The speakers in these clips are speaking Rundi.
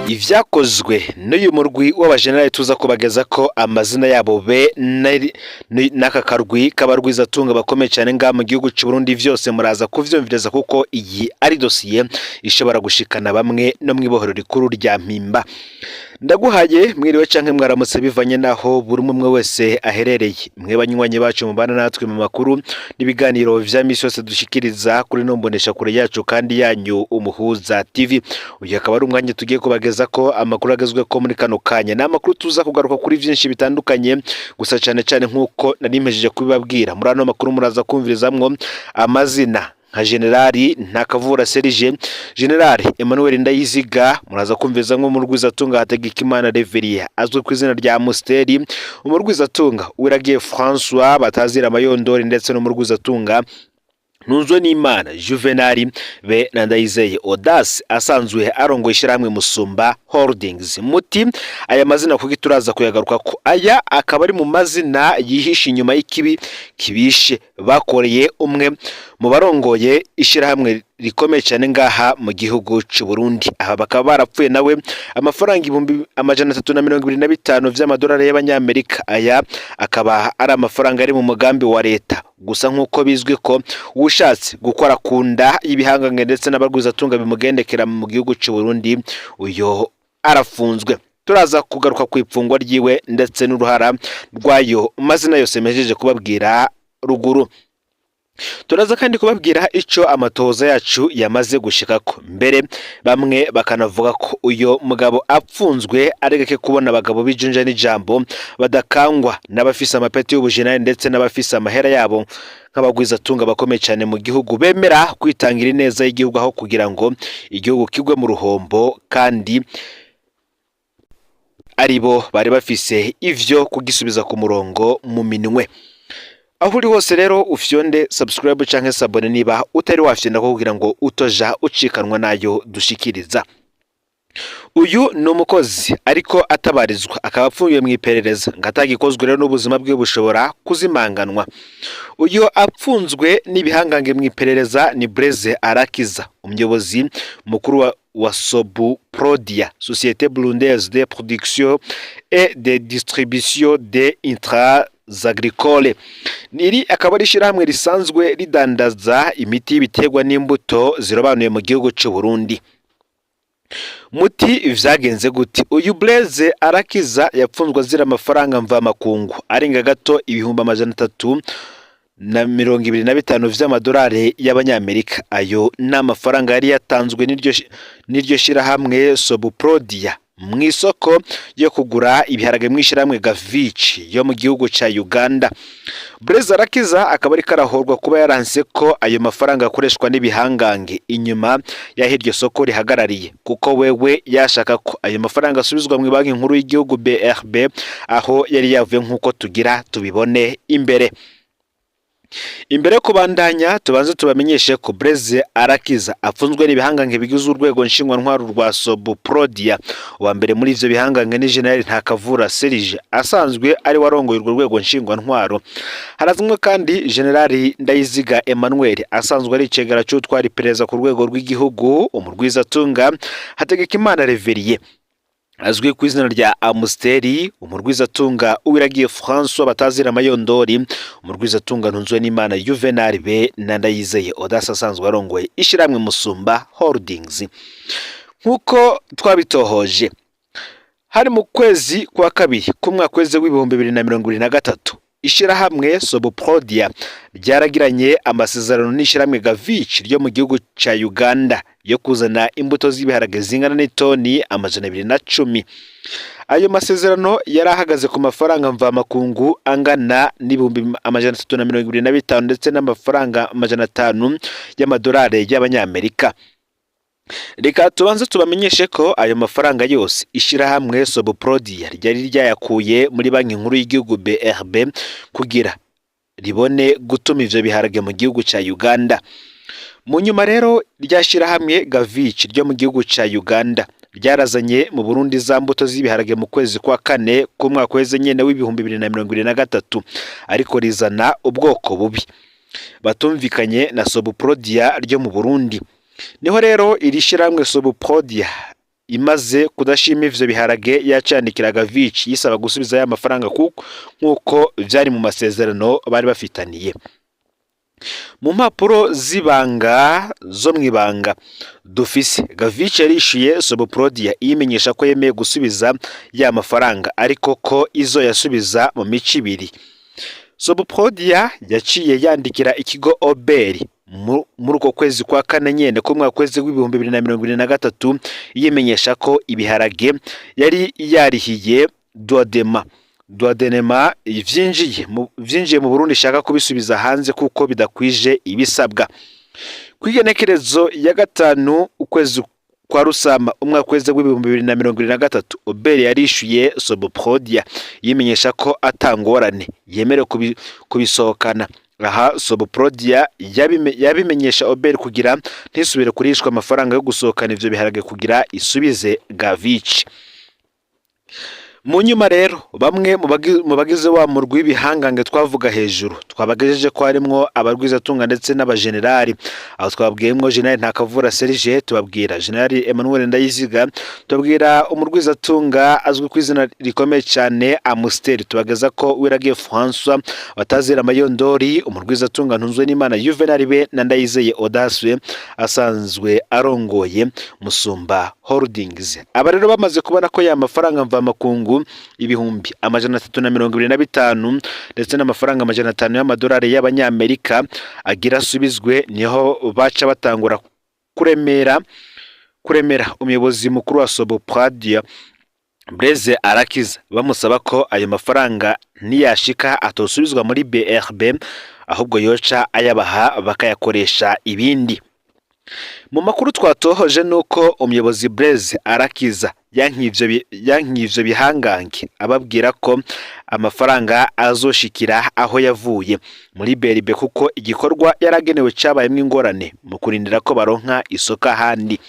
Ivyakozwe n'uyu murwi w'abajenerali tuza kubageza ko amazina yabo be n'aka karwi k'abarwizatunga bakomeye cyane nga mu gihugu cy'u Burundi vyose muraza kuvyumviriza kuko iyi ari dosiye ishobora gushikana bamwe no mwibohero rikuru rya Mpimba. Ndaguhaye mwiriwe canke mwaramutse bivanye naho buri umwe wese aherereye. Mwe banywanyi bacu mubana natwe mu makuru n'ibiganiro vya misi yose dushikiriza kuri nombonesha kure yacu kandi yanyu Umuhuza TV. Uyu akaba ari umwanya tugiye kubageza ko amakuru agezwe ko muri kano kanya n'amakuru tuza kugaruka kuri vyinshi bitandukanye, gusa cyane cyane nkuko narimejeje kubibabwira muri ano makuru muraza kumvirizamwo amazina nka Generali Ntakavura Serge, Generali Emmanuel Ndayiziga, muraza kumviza nko mu Rwizatunga Hategekimana Reverie azwe ku izina rya Musteri, mu Rwizatunga Uwiragiye François Batazira Mayondori, ndetse no mu Rwizatunga Ntunzwe n'Imana Juvenali be na Ndayizeye Audace asanzwe arongoye ishyirahamwe Musumba Holdings. Muti aya mazina kuko turaza kuyagaruka ko aya akaba ari mu mazina yihisha inyuma y'ikibi kibishe bakoreye umwe mu barongoye ishyirahamwe rikomeye cyane ngaha mu gihugu cy'u Burundi. Aha bakaba barapfuye nawe amafaranga 325 vy'amadolari y'abanyamerika. Aya akaba ari amafaranga ari mu mugambi wa leta, gusa nkuko bizwi ko ushatse gukora kunda y'ibihanganga ndetse n'abarwizatunga bimugendekera mu gihugu cy'u Burundi uyo arafunzwe. Turaza kugaruka ku ipfungwa ryiwe ndetse n'uruhara rwayo mazina yose mejeje kubabwira ruguru. Turaza kandi kubabwira ico amatoza yacu yamaze gushikako. Mbere bamwe bakanavuga ko uyo mugabo apfunzwe aregeke kubona abagabo bijunja n'ijambo badakangwa n'abafisa amapeti y'ubujenali ndetse n'abafisa amahera yabo nk'abagwizatunga bakomeye cyane mu gihugu bemera kwitangira neza y'igihugu aho kugira ngo igihugu kigwe mu ruhombo, kandi aribo bari bafise ivyo kugisubiza ku murongo mu minwe. Aho uri hose rero ufyonde subscribe canke sabone niba utari wafyenda ko kugira ngo utoja ucikanwa nayo dushikiriza. Uyu ni umukozi ariko atabarizwa, akaba apfuye mu iperereza ngatagikozwe rero n'ubuzima bwe bushobora kuzimanganwa. Uyu apfunzwe n'ibihangange mu iperereza ni Blaise Arakiza, umuyobozi mukuru wa Sobu Prodia, Société Burundaise de Production et de Distribution des Intrants Agricole. Niri akaba ari ishyirahamwe risanzwe ridandaza imiti y'ibiterwa n'imbuto zirobanuye mu gihugu cy'u Burundi. Muti vyagenze guti uyu Blaise Arakiza yapfunzwe azira amafaranga mva makungu arenga gato 325 vy'amadolari y'abanyamerika. Ayo n'amafaranga yari yatanzwe n'iryo shirahamwe Sobuprodia mu isoko yo kugura ibiharage mu ishyirahamwe Gavici yo mu gihugu ca Uganda. Blaise Arakiza akaba ari karahorwa kuba yaranse ko ayo mafaranga akoreshwa n'ibihangange inyuma ya hiryo soko rihagarariye, kuko wewe yashaka ko ayo mafaranga asubizwa mu banki nkuru y'igihugu BRB aho yari yavuye nkuko tugira tubibone imbere. Imbere kubandanya tubanze tubamenyeshe ko Blaise Arakiza apfunzwe n'ibihangange bigize urwego nshingwa ntwaro rwa Sobuprodia. Wa mbere muri ivyo bihangange ni General Ntakavura Serge asanzwe ari warongoye urwo rwego nshingwa ntwaro. Harazimwe kandi General Ndayiziga Emmanuel asanzwe ari icegera cy'utwara iperereza ku rwego rw'igihugu. Umurwizatunga Hategekimana Reverie azwi ku izina rya Musteri, umurwizatunga Uwiragiye François Batazira Mayondori, umurwizatunga Ntunzwe n'Imana Juvenali be na Ndayizeye Audace asanzwe arongoye ishyirahamwe Musumba Holdings. Nkuko twabitohoje hari mu kwezi kwa kabiri kumwaka w'2023 ishyirahamwe Sobuprodia ryaragiranye amasezerano n'ishyirahamwe Gavici ryo mu gihugu ca Uganda yo kuzana imbuto z'ibiharage zingana n'itoni 210. Ayo masezerano yarahagaze ku mafaranga mva makungu angana n'325 ndetse n'amafaranga 500 y'amadolari y'abanyamerika. Reka tubanze tubamenyeshe ko ayo mafaranga yose ishyirahamwe Sobuprodia ryari ryayakuye muri banki nkuru y'igihugu BRB kugira ribone gutuma ivyo biharage mu gihugu ca Uganda. Mu nyuma rero ryashyirahamwe Gavici ryo mu gihugu ca Uganda ryarazanye mu Burundi za mbuto z'ibiharage mu kwezi kwa kane kumwaka weze nyene w'2023, ariko rizana ubwoko bubi batumvikanye na Sobuprodia ryo mu Burundi. Niho rero iri shyirahamwe Sobuprodia imaze kudashima ivyo biharage yacandikira Gavici yisaba gusubiza ya mafaranga nkuko vyari mu masezerano bari bafitaniye. Mu mpapuro z'ibanga zo mwibanga dufise Gavici yarishuye Soboprodia imenyesha ko yemeye gusubiza ya mafaranga ariko ko izo yasubiza mu mici ibiri. Soboprodia yaciye yandikira ikigo Oberi muri uko kwezi kwa kane nyene ko mwaka kwezi w'ibihumbi 2023 yimenyesha ko ibiharage yari yarihiye Duodenema vyinjiye mu Burundi shaka kubisubiza hanze kuko bidakwije ibisabwa. Kwigenekerezo ya gatanu ukwezi kwa Rusama umwaka kwezi w'ibihumbi 2023 Oberi yarishuye Soboprodia yimenyesha ko atangorane yemere kubisohokana. Aha Soboprodia yabimenyesha Oberi kugira ntisubire kurishwa amafaranga yo gusohokana ivyo biharage kugira isubize Gavici. Mu nyuma rero bamwe mu bagize wa murwi w'ibihangange twavuga hejuru twabagejeje ko harimwo abarwizatunga ndetse n'abagenerali. Aho twabwiyemwo General Ntakavura Serge, tubabwira General Emmanuel Ndayiziga, tubabwira umurwizatunga azwi ku izina rikomeye cyane Amusteri, tubageza ko Wiragiye François Batazira Mayondori, umurwizatunga Ntunzwe n'Imana Juvenal be na Ndayizeye Audace asanzwe arongoye Musumba Holdings. Aba rero bamaze kubona ko ya mafaranga mva makungu ibihumbi 325 ndetse n'amafaranga 500 y'amadolari y'abanyamerika agira asubizwe, niho baca batangura kuremera umuyobozi mukuru wa Soboprodia Blaise Arakiza bamusaba ko ayo mafaranga niyashika atosubizwa muri BRB ahubwo yoca ayabaha bakayakoresha ibindi. Mu makuru twatohoje nuko umuyobozi Blaise Arakiza yankivyo bihangange ababwira ko amafaranga azoshikira aho yavuye muri BRB kuko igikorwa yaragenewe cabayemwe ingorane mu kurindira ko baronka isoko handi.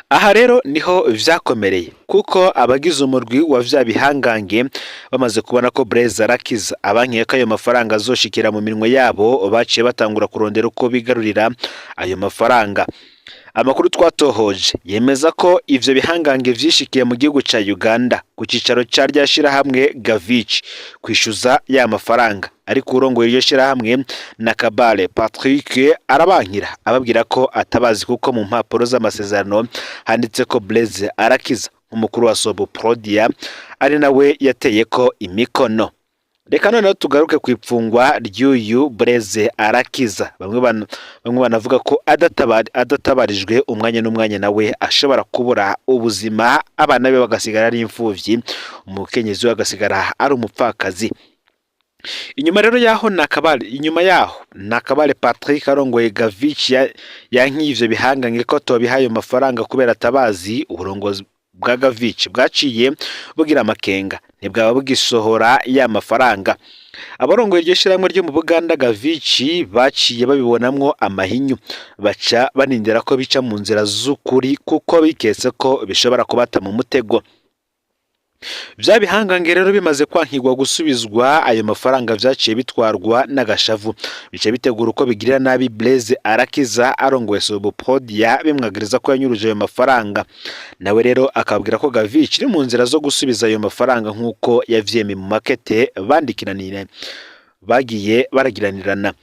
Aha rero niho vyakomereye kuko abagize umurwi wa vya bihangange bamaze kubona ko Blaise Arakiza abankiye ko ayo mafaranga azoshikira mu minwe yabo, baciye batangura kurondera uko bigarurira ayo mafaranga. Amakuru twatohoje yemeza ko ivyo bihangange vyishikiye mu gihugu ca Uganda ku cicaro ca ryashira hamwe Gavici kwishuza ya mafaranga, ariko urongoye iryo shira hamwe na Kabale Patrick arabankira ababwira ko atabazi kuko mu mpapuro z'amasezerano handitse ko Blaise Arakiza umukuru wa Soboprodia ari nawe yateye ko imikono. Reka noneho tugaruke ku ipfungwa ry'uyu Blaise Arakiza. Bamwe banavuga ko adatabarijwe umwanya n'umwanya nawe ashobora kubura ubuzima, abana be bagasigara ari imfuvyi, umukenyezi we agasigara ari umupfakazi. Inyuma yaho Nakabale Patrick arongoye Gavici yankivyo bihangange ko tobihaye amafaranga kubera atabazi. Uburongozi bwa Gavici bwaciye bugira amakenga ntibwaba bugisohora ya mafaranga. Abarongoye iryo shiramwe ryo mu Buganda Gavici baciye babibonamwo amahinyu, baca banindira ko bica mu nzira z'ukuri kuko biketse ko bishobora kubata mu mutego. Vya bihangange rero bimaze kwankirwa gusubizwa ayo mafaranga vyaciye bitwarwa n'agashavu, bice bitegura uko bigirira nabi Blaise Arakiza arongoye Soboprodia bimwagiriza ko yanyuruje ayo mafaranga. Nawe rero akabwira ko Gavici iri mu nzira zo gusubiza ayo mafaranga nkuko yavyemeye mu makete bagiye baragiranirana.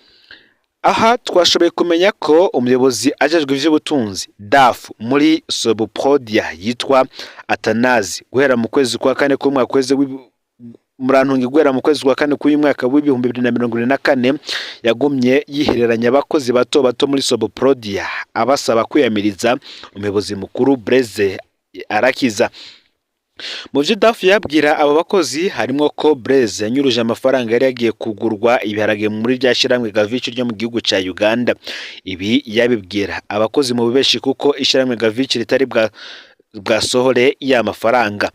Aha twashoboye kumenya ko umuyobozi ajejwe ivy'ubutunzi DAF muri Soboprodia yitwa Atanazi guhera mu kwezi kwa kane ko mwaka kwezi murantungi guhera mu kwezi kwa kane k'uyu mwaka w'ibihumbi 2024 yagumye yihereranya abakozi bato muri Soboprodia abasaba kwiyamiriza umuyobozi mukuru Blaise Arakiza. Mu vyo DAF yabwira abo bakozi harimo ko Blaise yanyuruje amafaranga yari yagiye kugurwa ibiharage muri ryashiramwe Gavici ryo mu gihugu ca Uganda. Ibi yabibwira abakozi mu bubeshi kuko ishiramwe Gavici ritari bwasohore ya mafaranga.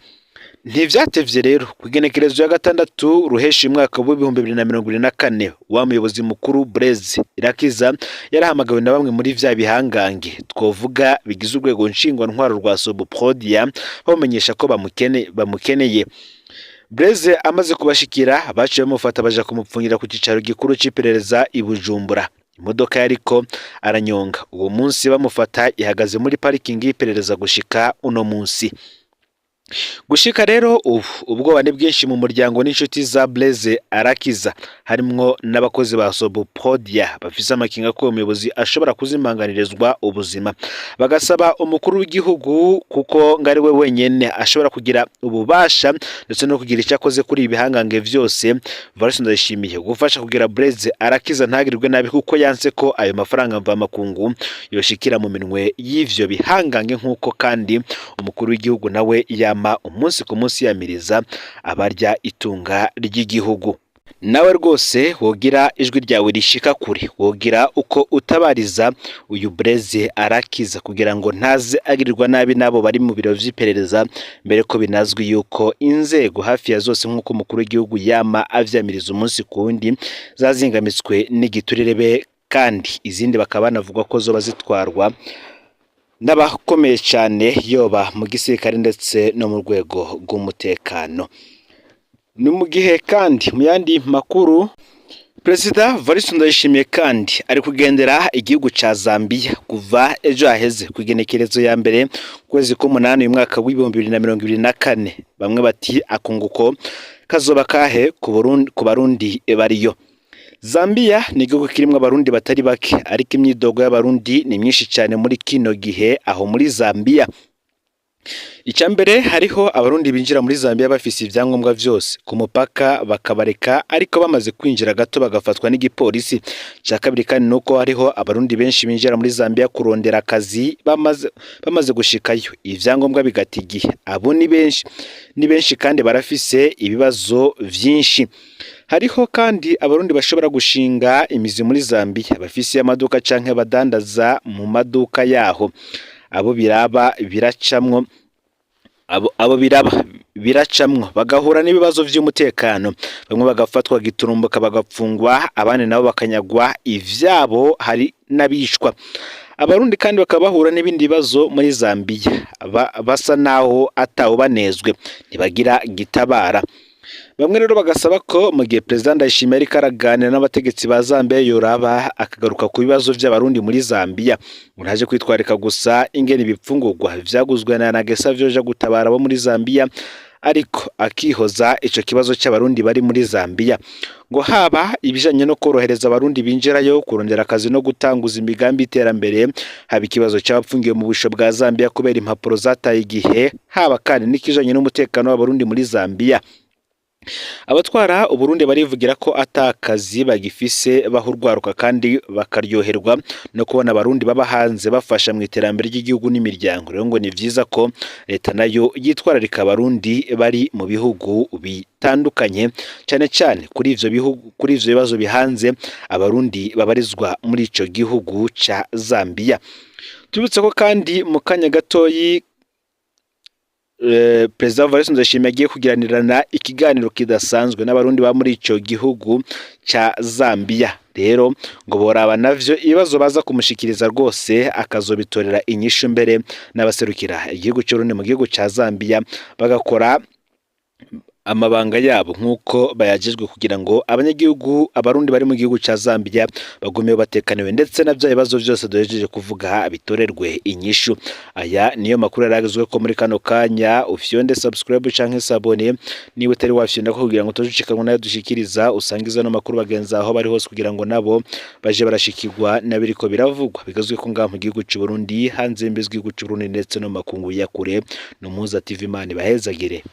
Ntivyatevye rero kugenekerezo ya gatandatu ruheshi mwaka w'ibihumbi 2024 wa muyobozi mukuru Blaise Arakiza yarahamagawe na bamwe muri vya bihangange twovuga bigize urwego nshingwa ntwaro rwa Soboprodia bamenyesha ko bamukeneye. Blaise amaze kubashikira baciye bamufata baja kumupfungira ku cicaro gikuru c'iperereza i Bujumbura. imodoka yariko aranyonga uwo munsi bamufata ihagaze muri parikingi y'iperereza gushika uno munsi. Gushika rero ubwoba ni bwinshi mu muryango n'inshuti za Blaise Arakiza harimwo n'abakozi ba Sobopodia bafise amakinga ko umuyobozi ashobora kuzimanganirizwa ubuzima, bagasaba umukuru w'igihugu kuko ngari we wenyene ashobora kugira ububasha ndetse no kugira icyo akoze kuri ibihangange vyose. Varisi ndashimiye gufasha kugira Blaise Arakiza ntagirirwe nabi kuko yanse ko ayo mafaranga mva makungu yoshikira mu minwe y'ivyo bihangange, nkuko kandi umukuru w'igihugu nawe umunsi ku munsi yamiriza abarya itunga ry'igihugu. Nawe rwose wogira ijwi ryawe rishika kure, wogira uko utabariza uyu Blaise Arakiza kugira ngo ntaze agirirwa nabi nabo bari mu biro vy'iperereza, mbere ko binazwi yuko inzego hafi ya zose nk'uko umukuru w'igihugu avyamiriza umunsi ku wundi zazingamitswe n'igiturire, kandi izindi bakaba banavuga ko zoba zitwarwa n'abakomeye cyane yoba mu gisirikare ndetse no mu rwego rw'umutekano. Ni mu gihe kandi mu yandi makuru Perezida Varisi Ndayishimiye kandi ari kugendera igihugu ca Zambia kuva ejo haheze ku igenekerezo ya mbere kwezi k'umunani uyu mwaka w'2024. Bamwe bati akunguko kazoba kahe ku Barundi bariyo. Zambia ni igihugu kirimwo abarundi batari bake, ariko imyidogo y'abarundi ni myinshi cyane muri kino gihe aho muri Zambia. Icambere hariho abarundi binjira muri Zambia bafise ivyangombwa vyose ku mupaka bakabareka, ariko bamaze kwinjira gato bagafatwa n'igipolisi. Ca kabiri kandi nuko hariho abarundi benshi binjira muri Zambia kurondera akazi, bamaze gushikayo ivyangombwa bigata igihe. Abo ni benshi kandi barafise ibibazo vyinshi. Hariho kandi abarundi bashobora gushinga imizi muri Zambia bafise amaduka canke badandaza mu maduka yaho. Abo biracamwo bagahura n'ibibazo vy'umutekano, bamwe bagafatwa giturumbuka bagapfungwa, abandi nabo bakanyagwa ivyabo, hari n'abishwa. Abarundi kandi bakaba bahura n'ibindi bibazo muri Zambia, basa naho atawo banezwe, ntibagira gitabara. Bamwe rero bagasaba ko mu gihe Perezida Ndayishimiye ariko araganira n'abategetsi ba Zambia yoraba akagaruka ku bibazo by'abarundi muri Zambia, ntaje kwitwarika gusa ingene ibipfungurwa vyaguzwe na Nagesa vyoja gutabara abo muri Zambia, ariko akihoza ico kibazo cy'abarundi bari muri Zambia, ngo haba ibijanye no korohereza abarundi binjirayo kurondera akazi no gutanguza imigambi iterambere, haba ikibazo cy'abapfungiye mu busho bwa Zambia kubera impapuro zataye igihe, haba kandi n'ikijanye n'umutekano w'abarundi muri Zambia. Abatwara Uburundi barivugira ko atakazi bagifise bahurwaruka kandi bakaryoherwa no kubona abarundi baba hanze bafasha mu iterambere ry'igihugu n'imiryango. Rero ngo ni vyiza ko leta nayo yitwararika abarundi bari mu bihugu bitandukanye, cyane cyane kuri ivyo bibazo bihanze abarundi babarizwa muri ico gihugu ca Zambia. Tubutse ko kandi mu kanya gatoyi Perezida Varisi Ndayishimiye agiye kugiranirana ikiganiro kidasanzwe n'abarundi ba muri ico gihugu ca Zambia. Rero ngo boraba navyo ibibazo baza kumushikiriza rwose akazobitorera inyishu, mbere n'abaserukira igihugu cy'Urundi mu gihugu ca Zambia bagakora amabanga yabo nk'uko bayajejwe, kugira ngo abanyagihugu abarundi bari mu gihugu ca Zambia bagume batekaniwe, ndetse na bya bibazo byose dohejeje kuvuga bitorerwe inyishu. Aya niyo makuru yaragezwe ko muri kano kanya. Ufyonde subscribe canke sabone niba utari wafyonda ko kugira ngo tujucikanwe nayo dushikiriza, usangiza no makuru bagenza aho bari hose kugira ngo nabo baje barashikirwa nabiriko biravugwa bigazwe ko ngaho mu gihugu cy'u Burundi, hanze mbezwe igihugu cy'u Burundi ndetse no makungu ya kure. No Muza TV Imana bahezagire.